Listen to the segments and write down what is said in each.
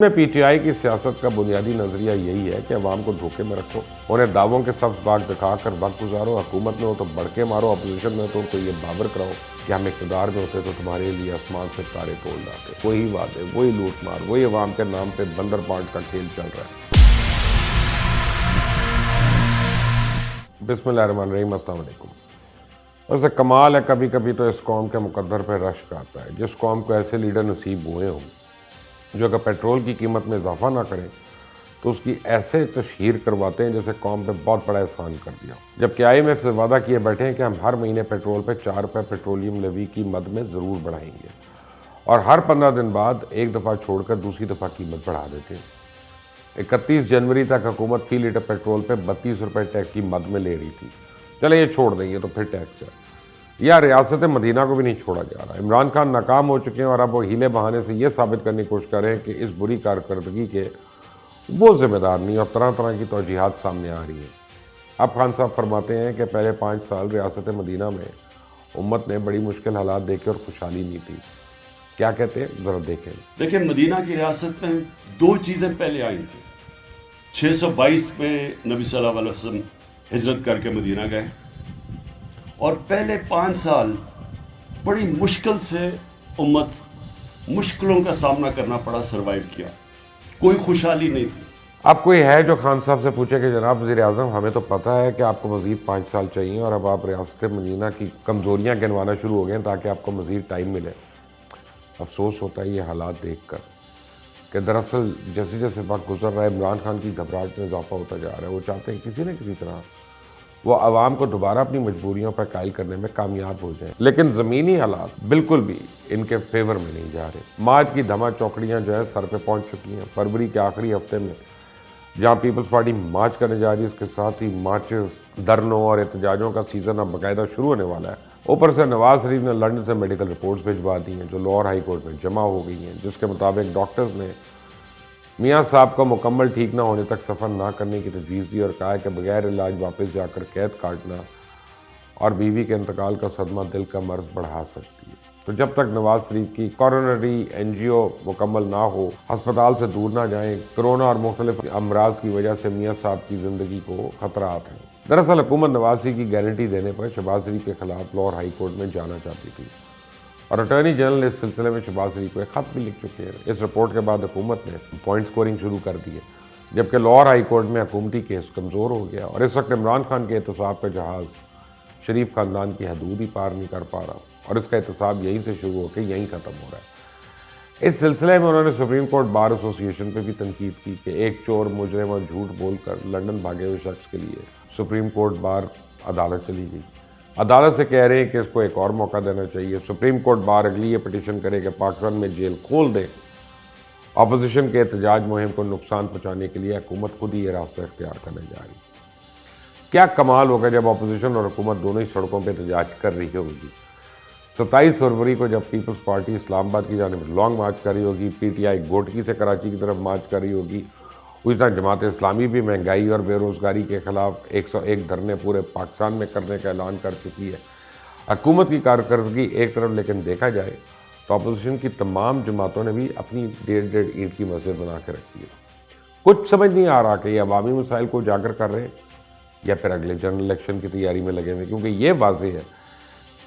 میں P T I کی سیاست کا بنیادی نظریہ یہی ہے کہ عوام کو دھوکے میں رکھو، انہیں دعووں کے سبز باغ دکھا کر وقت گزارو، حکومت میں ہو تو بڑکے مارو، اپوزیشن میں ہو تو ان کو یہ باور کراؤ کہ ہم اقتدار میں ہوتے تو تمہارے لیے آسمان سے تارے توڑ لاتے۔ وہی وعدے، وہی لوٹ مار، وہی عوام کے نام پہ بندر پانٹ کا کھیل چل رہا ہے۔ بسم اللہ الرحمن الرحیم، السلام علیکم۔ ویسے کمال ہے کبھی کبھی تو اس قوم کے مقدر پہ رشک آتا ہے، جس قوم کو ایسے لیڈر نصیب ہوئے ہوں جو اگر پیٹرول کی قیمت میں اضافہ نہ کریں تو اس کی ایسے تشہیر کرواتے ہیں جیسے قوم پہ بہت بڑا احسان کر دیا، جبکہ آئی ایم ایف سے وعدہ کیے بیٹھے ہیں کہ ہم ہر مہینے پیٹرول پہ 4 روپے پیٹرولیم لیوی کی مد میں ضرور بڑھائیں گے، اور ہر 15 دن بعد ایک دفعہ چھوڑ کر دوسری دفعہ قیمت بڑھا دیتے ہیں۔ 31 جنوری تک حکومت فی لیٹر پیٹرول پہ 32 روپے ٹیکس کی مد میں لے رہی تھی، چلے یہ چھوڑ دیں گے تو پھر ٹیکس ہے۔ یا ریاست مدینہ کو بھی نہیں چھوڑا جا رہا۔ عمران خان ناکام ہو چکے ہیں اور اب وہ ہیلے بہانے سے یہ ثابت کرنے کی کوشش کر رہے ہیں کہ اس بری کارکردگی کے وہ ذمہ دار نہیں، اور طرح طرح کی توجیحات سامنے آ رہی ہیں۔ اب خان صاحب فرماتے ہیں کہ پہلے 5 سال ریاست مدینہ میں امت نے بڑی مشکل حالات دیکھے اور خوشحالی نہیں تھی۔ کیا کہتے ہیں ذرا دیکھیں۔ مدینہ کی ریاست میں 2 چیزیں پہلے آئی تھیں۔ 622 میں نبی صلی اللہ علیہ وسلم ہجرت کر کے مدینہ گئے، اور پہلے 5 سال بڑی مشکل سے امت مشکلوں کا سامنا کرنا پڑا، سروائیو کیا، کوئی خوشحالی نہیں تھی۔ اب کوئی ہے جو خان صاحب سے پوچھے کہ جناب وزیر اعظم، ہمیں تو پتہ ہے کہ آپ کو مزید 5 سال چاہیے اور اب آپ ریاست مدینہ کی کمزوریاں گنوانا شروع ہو گئے ہیں تاکہ آپ کو مزید ٹائم ملے۔ افسوس ہوتا ہے یہ حالات دیکھ کر کہ دراصل جیسے جیسے وقت گزر رہا ہے عمران خان کی گھبراہٹ میں اضافہ ہوتا جا رہا ہے۔ وہ چاہتے ہیں کسی نہ کسی طرح وہ عوام کو دوبارہ اپنی مجبوریوں پر قائل کرنے میں کامیاب ہو جائیں، لیکن زمینی حالات بالکل بھی ان کے فیور میں نہیں جا رہے۔ مارچ کی دھما چوکڑیاں جو ہے سر پہ پہنچ چکی ہیں۔ فروری کے آخری ہفتے میں جہاں پیپلز پارٹی مارچ کرنے جا رہی ہے، اس کے ساتھ ہی مارچز، دھرنوں اور احتجاجوں کا سیزن اب باقاعدہ شروع ہونے والا ہے۔ اوپر سے نواز شریف نے لندن سے میڈیکل رپورٹس بھجوا دی ہیں جو لاہور ہائی کورٹ میں جمع ہو گئی ہیں، جس کے مطابق ڈاکٹرز نے میاں صاحب کو مکمل ٹھیک نہ ہونے تک سفر نہ کرنے کی تجویز دی اور کہا کہ بغیر علاج واپس جا کر قید کاٹنا اور بیوی کے انتقال کا صدمہ دل کا مرض بڑھا سکتی ہے۔ تو جب تک نواز شریف کی کورونری اینجیو مکمل نہ ہو، ہسپتال سے دور نہ جائیں، کرونا اور مختلف امراض کی وجہ سے میاں صاحب کی زندگی کو خطرات ہیں۔ دراصل حکومت نواز شریف کی گارنٹی دینے پر شہباز شریف کے خلاف لاہور ہائی کورٹ میں جانا چاہتی تھی، اور اٹارنی جنرل اس سلسلے میں شہباز شریف کو ایک خط بھی لکھ چکے ہیں۔ اس رپورٹ کے بعد حکومت نے پوائنٹ سکورنگ شروع کر دی ہے، جبکہ لاہور ہائی کورٹ میں حکومتی کیس کمزور ہو گیا، اور اس وقت عمران خان کے احتساب کا جہاز شریف خاندان کی حدود ہی پار نہیں کر پا رہا، اور اس کا احتساب یہیں سے شروع ہو کے یہیں ختم ہو رہا ہے۔ اس سلسلے میں انہوں نے سپریم کورٹ بار ایسوسی ایشن پہ بھی تنقید کی کہ ایک چور، مجرم اور جھوٹ بول کر لندن بھاگے ہوئے شخص کے لیے سپریم کورٹ بار عدالت چلی گئی۔ عدالت سے کہہ رہے ہیں کہ اس کو ایک اور موقع دینا چاہیے۔ سپریم کورٹ بار اگلی یہ پٹیشن کرے کہ پاکستان میں جیل کھول دے۔ اپوزیشن کے احتجاج مہم کو نقصان پہنچانے کے لیے حکومت خود ہی یہ راستہ اختیار کرنے جا رہی ہے۔ کیا کمال ہوگا جب اپوزیشن اور حکومت دونوں ہی سڑکوں پہ احتجاج کر رہی ہوگی۔ 27 فروری کو جب پیپلز پارٹی اسلام آباد کی جانب لانگ مارچ کر رہی ہوگی، پی ٹی آئی گھوٹکی سے کراچی کی طرف مارچ کر رہی ہوگی، اسی طرح جماعت اسلامی بھی مہنگائی اور بے روزگاری کے خلاف 101 دھرنے پورے پاکستان میں کرنے کا اعلان کر چکی ہے۔ حکومت کی کارکردگی ایک طرف لیکن دیکھا جائے تو اپوزیشن کی تمام جماعتوں نے بھی اپنی 1.5 اینٹ کی مسجد بنا کے رکھی ہے۔ کچھ سمجھ نہیں آ رہا کہ یہ عوامی مسائل کو اجاگر کر رہے ہیں یا پھر اگلے جنرل الیکشن کی تیاری میں لگے ہوئے، کیونکہ یہ واضح ہے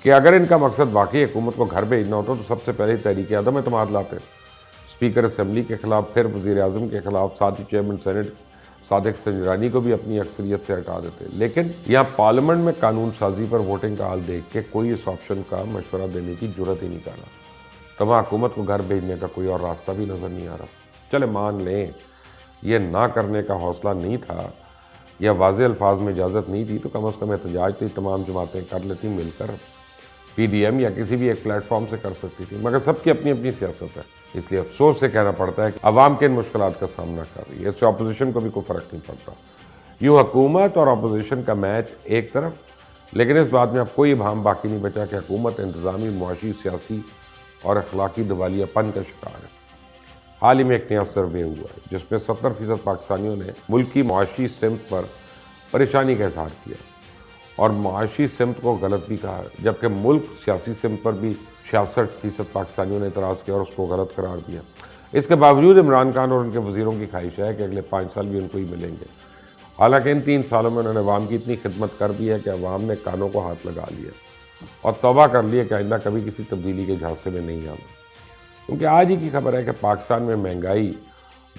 کہ اگر ان کا مقصد واقعی حکومت کو گھر بھیجنا ہوتا تو سب سے پہلے تحریک عدم اعتماد لاتے، اسپیکر اسمبلی کے خلاف، پھر وزیر اعظم کے خلاف، ساتھ ہی چیئرمین سینٹ صادق سنجرانی کو بھی اپنی اکثریت سے ہٹا دیتے۔ لیکن یہاں پارلیمنٹ میں قانون سازی پر ووٹنگ کا حال دیکھ کے کوئی اس آپشن کا مشورہ دینے کی جرت ہی نہیں کر رہا۔ تمام حکومت کو گھر بھیجنے کا کوئی اور راستہ بھی نظر نہیں آ رہا۔ چلے مان لیں یہ نہ کرنے کا حوصلہ نہیں تھا یا واضح الفاظ میں اجازت نہیں تھی، تو کم از کم احتجاج تو تمام جماعتیں کر لیتی مل کر، پی ڈی ایم یا کسی بھی ایک پلیٹ فارم سے کر سکتی تھی، مگر سب کی اپنی اپنی سیاست ہے۔ اس لیے افسوس سے کہنا پڑتا ہے کہ عوام کے ان مشکلات کا سامنا کر رہی ہے، اس سے اپوزیشن کو بھی کوئی فرق نہیں پڑتا۔ یوں حکومت اور اپوزیشن کا میچ ایک طرف، لیکن اس بات میں اب کوئی ابہام باقی نہیں بچا کہ حکومت انتظامی، معاشی، سیاسی اور اخلاقی دیوالیہ پن کا شکار ہے۔ حال ہی میں ایک نیا سروے ہوا ہے جس میں 70% پاکستانیوں نے ملکی معاشی سمت پر پریشانی کا اظہار کیا اور معاشی سمت کو غلط بھی کہا، جبکہ ملک سیاسی سمت پر بھی 66% پاکستانیوں نے اعتراض کیا اور اس کو غلط قرار دیا۔ اس کے باوجود عمران خان اور ان کے وزیروں کی خواہش ہے کہ اگلے 5 سال بھی ان کو ہی ملیں گے، حالانکہ ان 3 سالوں میں انہوں نے عوام کی اتنی خدمت کر دی ہے کہ عوام نے کانوں کو ہاتھ لگا لیا اور توبہ کر لی ہے کہ آئندہ کبھی کسی تبدیلی کے جھانسے میں نہیں آنا، کیونکہ آج ہی کی خبر ہے کہ پاکستان میں مہنگائی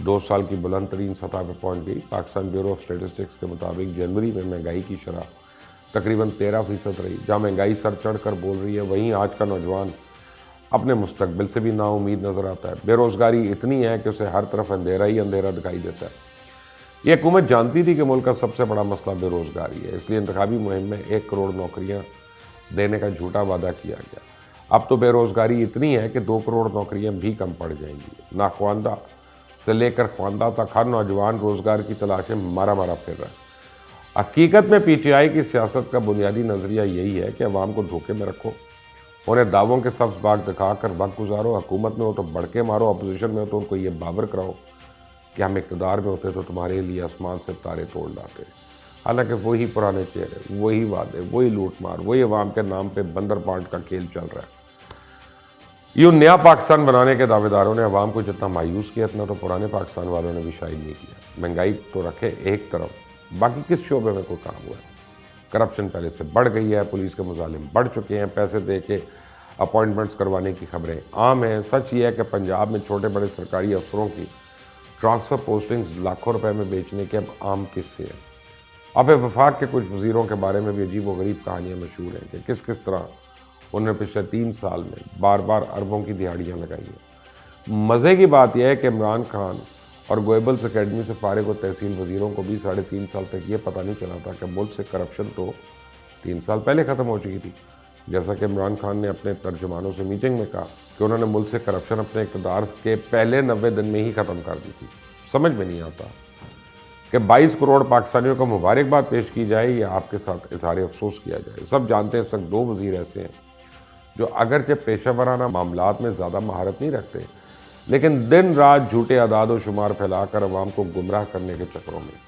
2 سال کی بلند ترین سطح پہ پہنچ گئی۔ پاکستان بیورو آف اسٹیٹسٹکس کے مطابق جنوری میں مہنگائی کی شرح تقریباً 13% رہی۔ جہاں مہنگائی سر چڑھ کر بول رہی ہے، وہیں آج کا نوجوان اپنے مستقبل سے بھی نا امید نظر آتا ہے۔ بے روزگاری اتنی ہے کہ اسے ہر طرف اندھیرا ہی اندھیرا دکھائی دیتا ہے۔ یہ حکومت جانتی تھی کہ ملک کا سب سے بڑا مسئلہ بے روزگاری ہے، اس لیے انتخابی مہم میں 1 کروڑ نوکریاں دینے کا جھوٹا وعدہ کیا گیا۔ اب تو بے روزگاری اتنی ہے کہ 2 کروڑ نوکریاں بھی کم پڑ جائیں گی۔ ناخواندہ سے لے کر خواندہ تک ہر نوجوان روزگار کی تلاش میں مارا پھر رہا ہے۔ حقیقت میں پی ٹی آئی کی سیاست کا بنیادی نظریہ یہی ہے کہ عوام کو دھوکے میں رکھو، انہیں دعووں کے سبز باغ دکھا کر وقت گزارو، حکومت میں ہو تو بڑکے مارو، اپوزیشن میں ہو تو ان کو یہ باور کراؤ کہ ہم اقتدار میں ہوتے تو تمہارے لیے آسمان سے تارے توڑ لاتے۔ حالانکہ وہی پرانے چہرے، وہی وعدے، وہی لوٹ مار، وہی عوام کے نام پہ بندر پانٹ کا کھیل چل رہا ہے۔ یوں نیا پاکستان بنانے کے دعوے داروں نے عوام کو جتنا مایوس کیا اتنا تو پرانے پاکستان والوں نے بھی شاید نہیں کیا۔ مہنگائی تو رکھے ایک طرف، باقی کس شعبے میں کوئی کام ہوا ہے؟ کرپشن پہلے سے بڑھ گئی ہے، پولیس کے مظالم بڑھ چکے ہیں، پیسے دے کے اپوائنٹمنٹس کروانے کی خبریں عام ہیں۔ سچ یہ ہے کہ پنجاب میں چھوٹے بڑے سرکاری افسروں کی ٹرانسفر پوسٹنگز لاکھوں روپے میں بیچنے کے اب عام قصے ہیں۔ اب وفاق کے کچھ وزیروں کے بارے میں بھی عجیب و غریب کہانیاں مشہور ہیں کہ کس طرح انہوں نے پچھلے 3 سال میں بار اربوں کی دہاڑیاں لگائی ہیں۔ مزے کی بات یہ ہے کہ عمران خان اور گوئبلس اکیڈمی سے فارغ و تحصیل وزیروں کو بھی 3.5 سال تک یہ پتہ نہیں چلا تھا کہ ملک سے کرپشن تو 3 سال پہلے ختم ہو چکی تھی، جیسا کہ عمران خان نے اپنے ترجمانوں سے میٹنگ میں کہا کہ انہوں نے ملک سے کرپشن اپنے اقتدار کے پہلے 90 دن میں ہی ختم کر دی تھی۔ سمجھ میں نہیں آتا کہ 22 کروڑ پاکستانیوں کو مبارکباد پیش کی جائے یا آپ کے ساتھ اظہار افسوس کیا جائے۔ سب جانتے ہیں اس وقت 2 وزیر ایسے ہیں جو اگرچہ پیشہ ورانہ معاملات میں زیادہ مہارت نہیں رکھتے، لیکن دن رات جھوٹے اعداد و شمار پھیلا کر عوام کو گمراہ کرنے کے چکروں میں۔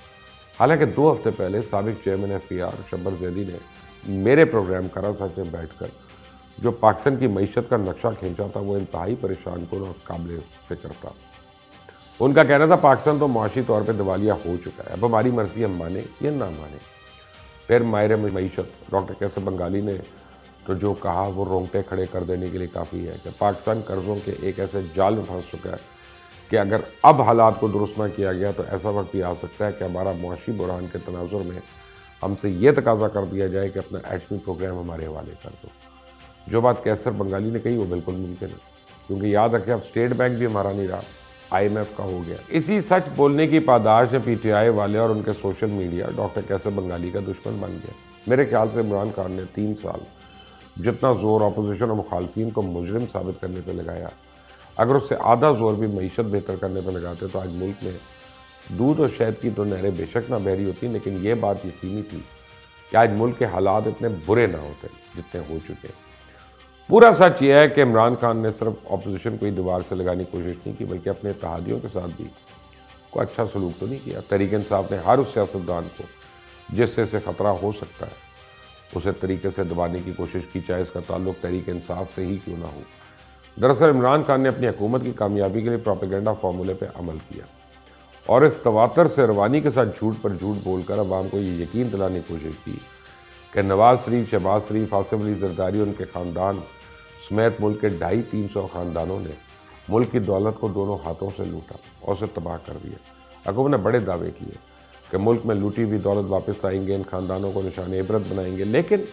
حالانکہ 2 ہفتے پہلے سابق چیئرمین FPR شبر زیدی نے میرے پروگرام کرا سچ میں بیٹھ کر جو پاکستان کی معیشت کا نقشہ کھینچا تھا وہ انتہائی پریشان کن اور قابل فکر تھا۔ ان کا کہنا تھا پاکستان تو معاشی طور پہ دیوالیہ ہو چکا ہے، اب ہماری مرضی ہم مانیں یا نہ مانیں۔ پھر ماہر معیشت ڈاکٹر کیسر بنگالی نے تو جو کہا وہ رونگٹے کھڑے کر دینے کے لیے کافی ہے کہ پاکستان قرضوں کے ایک ایسے جال میں پھنس چکا ہے کہ اگر اب حالات کو درست نہ کیا گیا تو ایسا وقت بھی آ سکتا ہے کہ ہمارا معاشی بحران کے تناظر میں ہم سے یہ تقاضا کر دیا جائے کہ اپنا ایٹمی پروگرام ہمارے حوالے کر دو۔ جو بات کیسر بنگالی نے کہی وہ بالکل ممکن ہے، کیونکہ یاد رکھیں اب اسٹیٹ بینک بھی ہمارا نہیں رہا، IMF کا ہو گیا۔ اسی سچ بولنے کی پاداش میں PTI والے اور ان کے سوشل میڈیا ڈاکٹر کیسر بنگالی کا دشمن بن گیا۔ میرے خیال سے عمران خان نے 3 سال جتنا زور اپوزیشن اور مخالفین کو مجرم ثابت کرنے پہ لگایا، اگر اس سے آدھا زور بھی معیشت بہتر کرنے پہ لگاتے تو آج ملک میں دودھ اور شہد کی تو نہریں بے شک نہ بہری ہوتی، لیکن یہ بات یقینی تھی کہ آج ملک کے حالات اتنے برے نہ ہوتے جتنے ہو چکے۔ پورا سچ یہ ہے کہ عمران خان نے صرف اپوزیشن کو ہی دیوار سے لگانے کی کوشش نہیں کی، بلکہ اپنے اتحادیوں کے ساتھ بھی کوئی اچھا سلوک تو نہیں کیا۔ تحریک انصاف نے ہر اس سیاستدان کو جس سے اسے خطرہ ہو سکتا ہے اسے طریقے سے دبانے کی کوشش کی، چاہے اس کا تعلق تحریک انصاف سے ہی کیوں نہ ہو۔ دراصل عمران خان نے اپنی حکومت کی کامیابی کے لیے پروپیگنڈا فارمولے پہ عمل کیا اور اس تواتر سے روانی کے ساتھ جھوٹ پر جھوٹ بول کر عوام کو یہ یقین دلانے کی کوشش کی کہ نواز شریف، شہباز شریف، آصف علی زرداری اور ان کے خاندان سمیت ملک کے 250-300 خاندانوں نے ملک کی دولت کو دونوں ہاتھوں سے لوٹا اور اسے تباہ کر دیا۔ حکومت نے بڑے دعوے کیے کہ ملک میں لوٹی ہوئی دولت واپس لائیں گے، ان خاندانوں کو نشان عبرت بنائیں گے، لیکن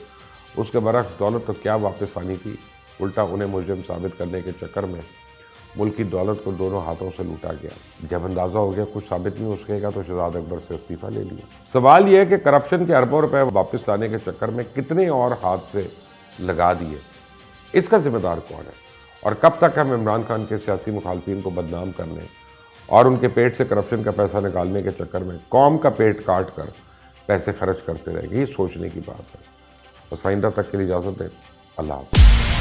اس کے برعکس دولت تو کیا واپس آنی تھی، الٹا انہیں مجرم ثابت کرنے کے چکر میں ملک کی دولت کو دونوں ہاتھوں سے لوٹا گیا۔ جب اندازہ ہو گیا کچھ ثابت نہیں ہو سکے گا تو شہزاد اکبر سے استعفیٰ لے لیا۔ سوال یہ ہے کہ کرپشن کے اربوں روپے واپس لانے کے چکر میں کتنے اور ہاتھ سے لگا دیے، اس کا ذمہ دار کون ہے، اور کب تک ہم عمران خان کے سیاسی مخالفین کو بدنام کرنے اور ان کے پیٹ سے کرپشن کا پیسہ نکالنے کے چکر میں قوم کا پیٹ کاٹ کر پیسے خرچ کرتے رہیں گے؟ یہ سوچنے کی بات ہے۔ بس آئندہ تک کے لیے اجازت دیں۔ اللہ حافظ۔